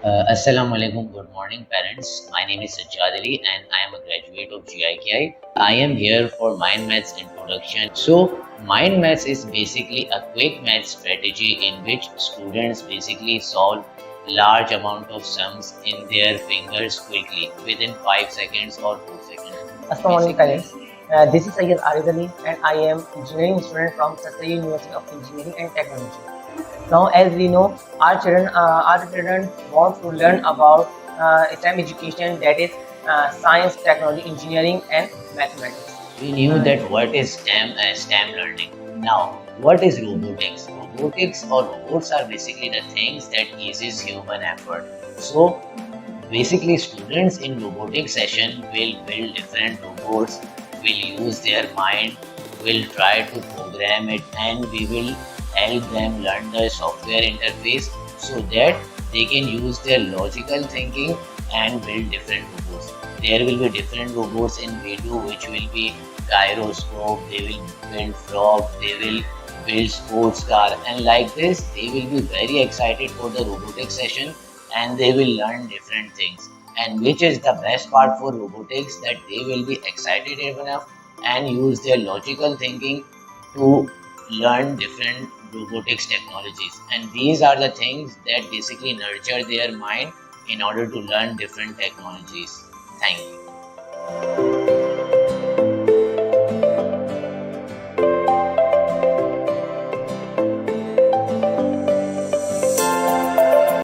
Assalamu alaikum, good morning parents. My name is Sajjad and I am a graduate of GIKI. I am here for Mind Maths introduction. So, Mind Maths is basically a quick math strategy in which students basically solve large amount of sums in their fingers quickly within 5 seconds or 4 seconds. Assalamualaikum parents. This is Sayyid Arif Ali and I am engineering student from Satya University of Engineering and Technology. Now, as we know, our children want to learn about STEM education, that is science, technology, engineering, and mathematics. We knew that what is STEM learning. Now, what is robotics? Robotics or robots are basically the things that eases human effort. So, basically, students in robotics session will build different robots, will use their mind, will try to program it, and we will help them learn the software interface so that they can use their logical thinking and build different robots. There will be different robots in video which will be gyroscope, they will build frog, they will build sports car, and like this they will be very excited for the robotics session and they will learn different things. And which is the best part for robotics, that they will be excited enough and use their logical thinking to learn different robotics technologies. And these are the things that basically nurture their mind in order to learn different technologies. Thank you.